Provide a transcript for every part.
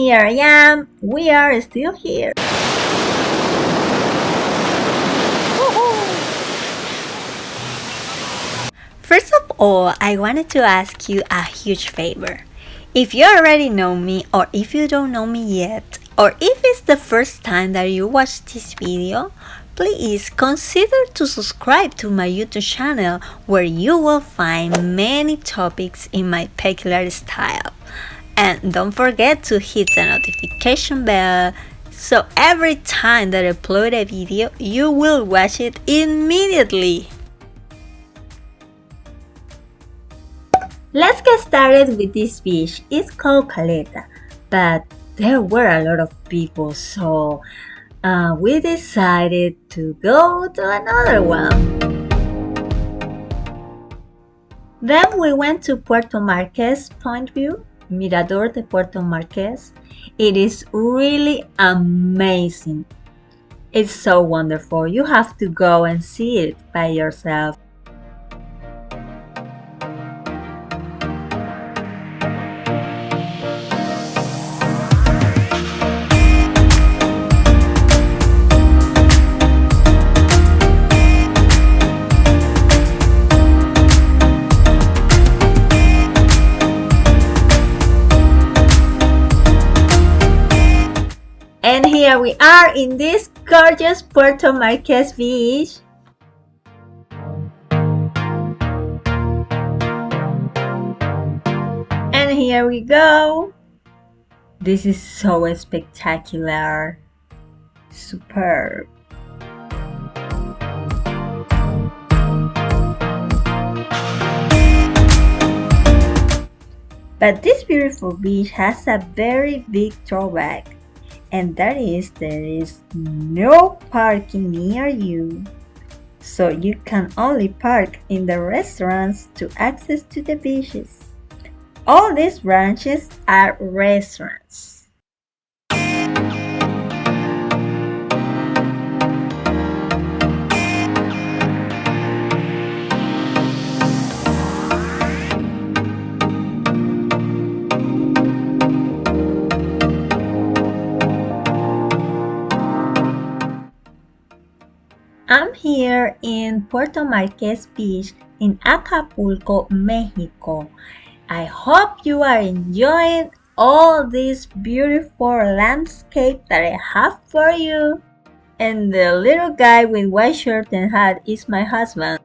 here I am. We are still here. First of all, I wanted to ask you a huge favor. If you already know me, or if you don't know me yet, or if it's the first time that you watch this video, please consider to subscribe to my YouTube channel where you will find many topics in my peculiar style. And don't forget to hit the notification bell so every time that I upload a video, you will watch it immediately. Let's get started with this fish. It's called caleta, but there were a lot of people, so we decided to go to another one. Then we went to Puerto Marquez Point View, Mirador de Puerto Marquez. It is really amazing. It's so wonderful. You have to go and see it by yourself. And here we are in this gorgeous Puerto Marquez beach. And here we go. This is so spectacular. Superb. But this beautiful beach has a very big drawback. And that is, there is no parking near you. So you can only park in the restaurants to access to the beaches. All these branches are restaurants. I'm here in Puerto Marquez Beach in Acapulco, Mexico. I hope you are enjoying all this beautiful landscape that I have for you. And the little guy with white shirt and hat is my husband.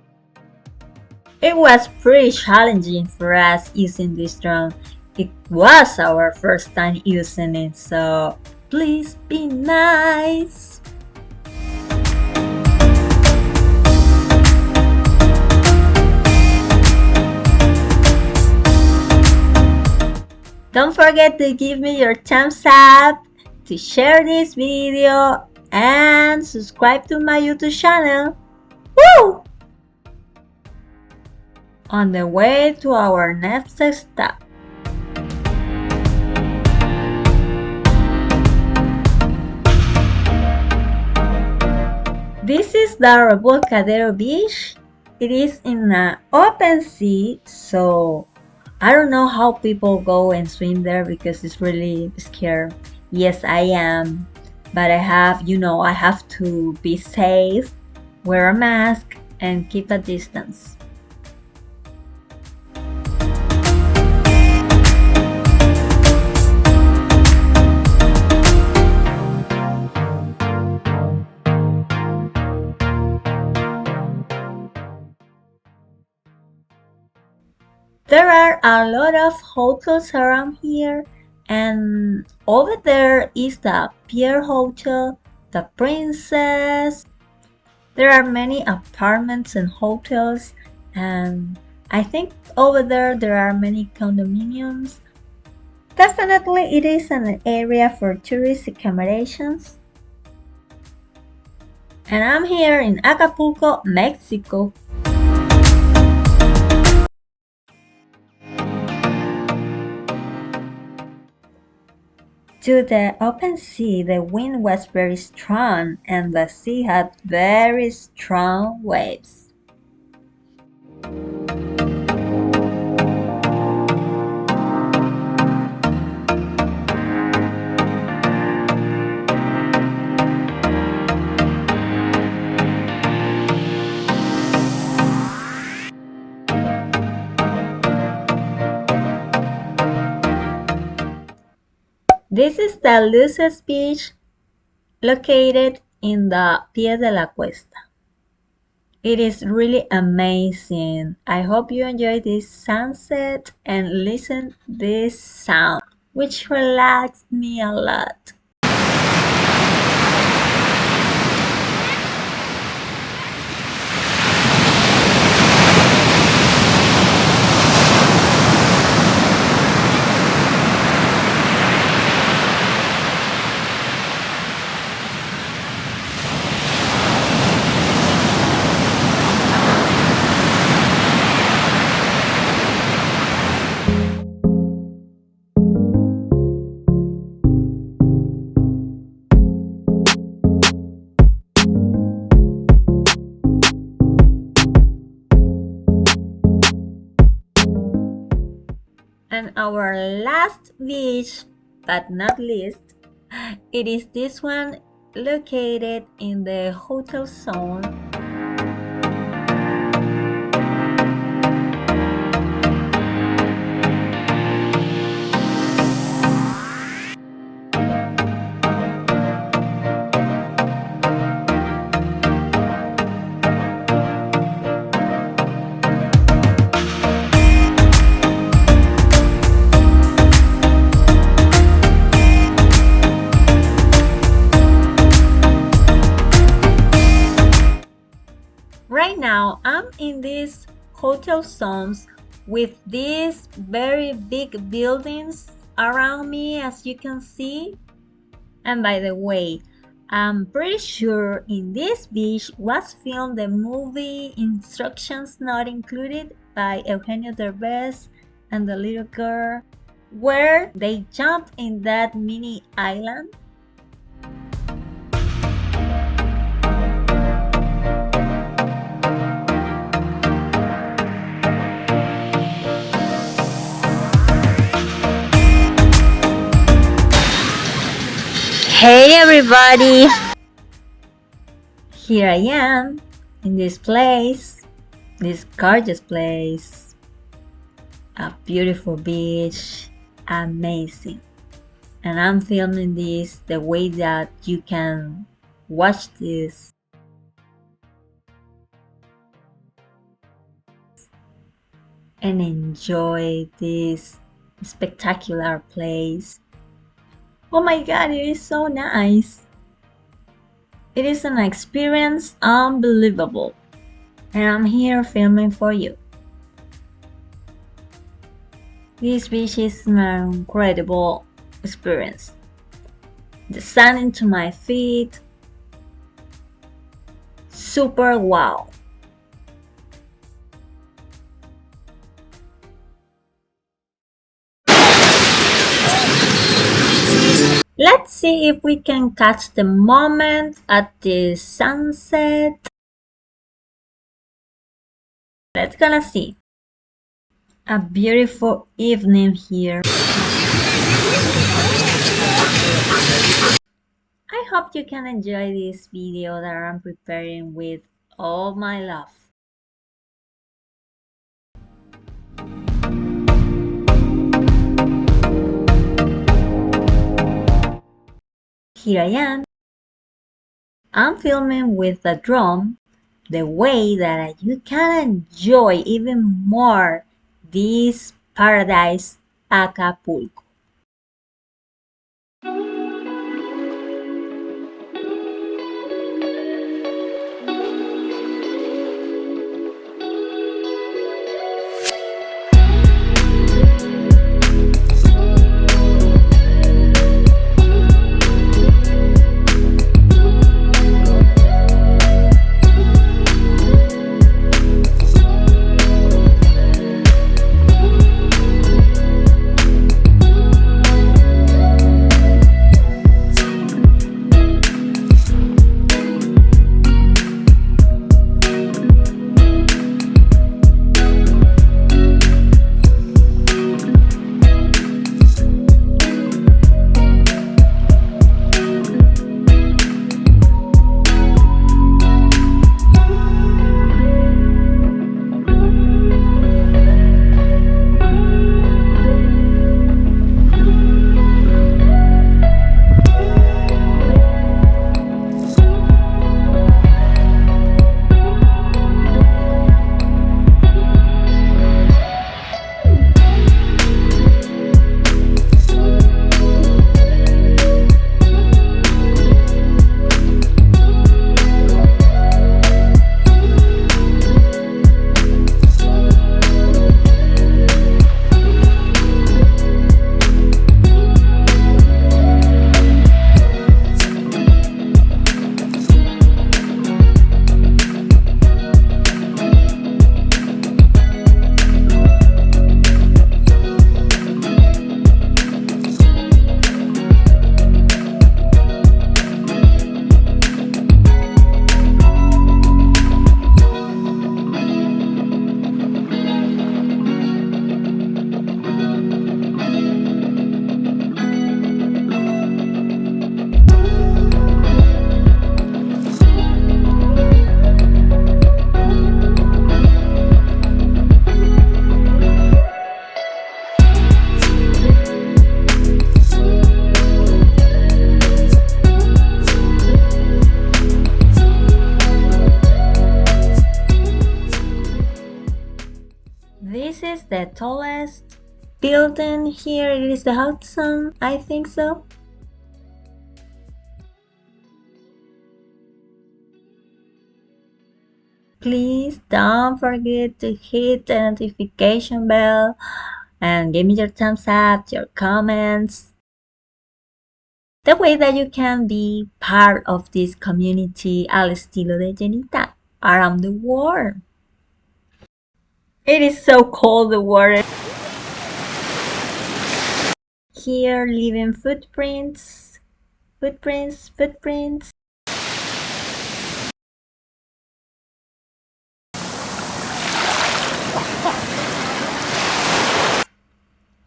It was pretty challenging for us using this drone. It was our first time using it, so please be nice. Don't forget to give me your thumbs up, to share this video, and subscribe to my YouTube channel. Woo! On the way to our next stop. This is the Revolcadero Beach. It is in an open sea, so I don't know how people go and swim there because it's really scary. Yes, I am. But I have to be safe, wear a mask, and keep a distance. There are a lot of hotels around here, and over there is the Pier Hotel, the Princess. There are many apartments and hotels, and I think over there are many condominiums. Definitely it is an area for tourist accommodations. And I'm here in Acapulco, Mexico. To the open sea, the wind was very strong and the sea had very strong waves. This is the Luces Beach located in the Pie de la Cuesta. It is really amazing. I hope you enjoy this sunset and listen this sound, which relaxed me a lot. And our last beach, but not least, it is this one located in the hotel zone. Right now, I'm in these hotel zones with these very big buildings around me, as you can see. And by the way, I'm pretty sure in this beach was filmed the movie Instructions Not Included by Eugenio Derbez and the little girl, where they jump in that mini island. Hey everybody! Here I am in this place, this gorgeous place, a beautiful beach, amazing. And I'm filming this the way that you can watch this and enjoy this spectacular place. Oh my god, it is so nice. It is an experience unbelievable. And I'm here filming for you. This beach is an incredible experience. The sun into my feet. Super wow. Let's see if we can catch the moment at the sunset. Let's gonna see. A beautiful evening here. I hope you can enjoy this video that I'm preparing with all my love. Here I am. I'm filming with the drone the way that you can enjoy even more this paradise Acapulco. the tallest building here. It is the Hudson, I think so. Please don't forget to hit the notification bell and give me your thumbs up, your comments. The way that you can be part of this community al estilo de Jennita around the world. It is so cold, the water. Here, leaving footprints, footprints, footprints.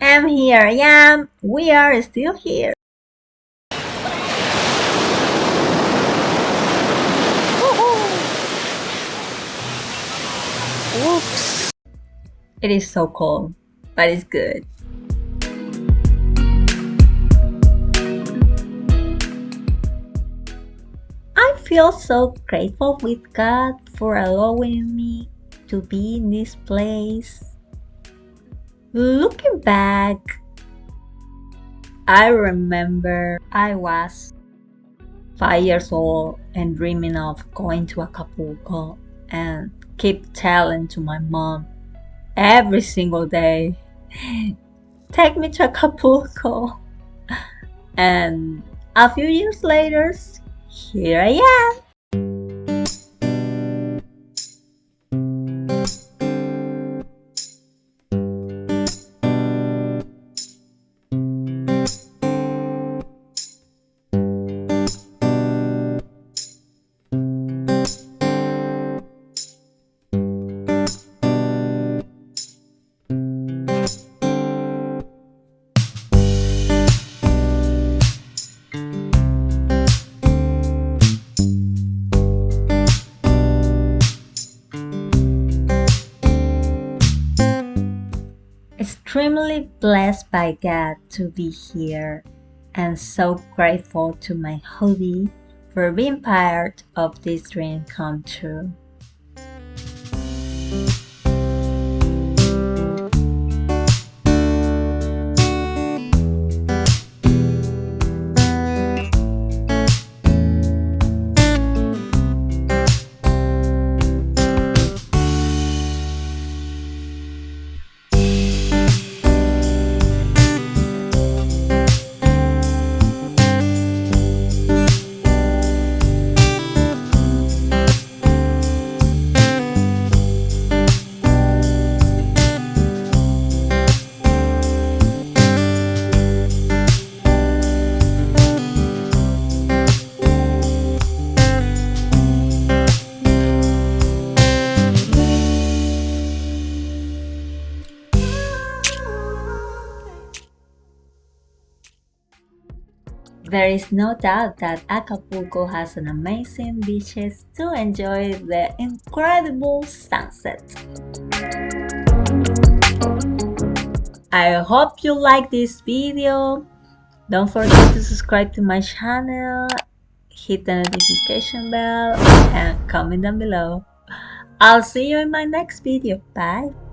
And here I am. We are still here. Oops. It is so cold, but it's good. I feel so grateful with God for allowing me to be in this place. Looking back, I remember I was 5 years old and dreaming of going to Acapulco and keep telling to my mom every single day, take me to Acapulco. And a few years later, here I am. Extremely blessed by God to be here and so grateful to my hobby for being part of this dream come true. There is no doubt that Acapulco has an amazing beaches to enjoy the incredible sunset. I hope you like this video. Don't forget to subscribe to my channel, hit the notification bell, and comment down below. I'll see you in my next video. Bye!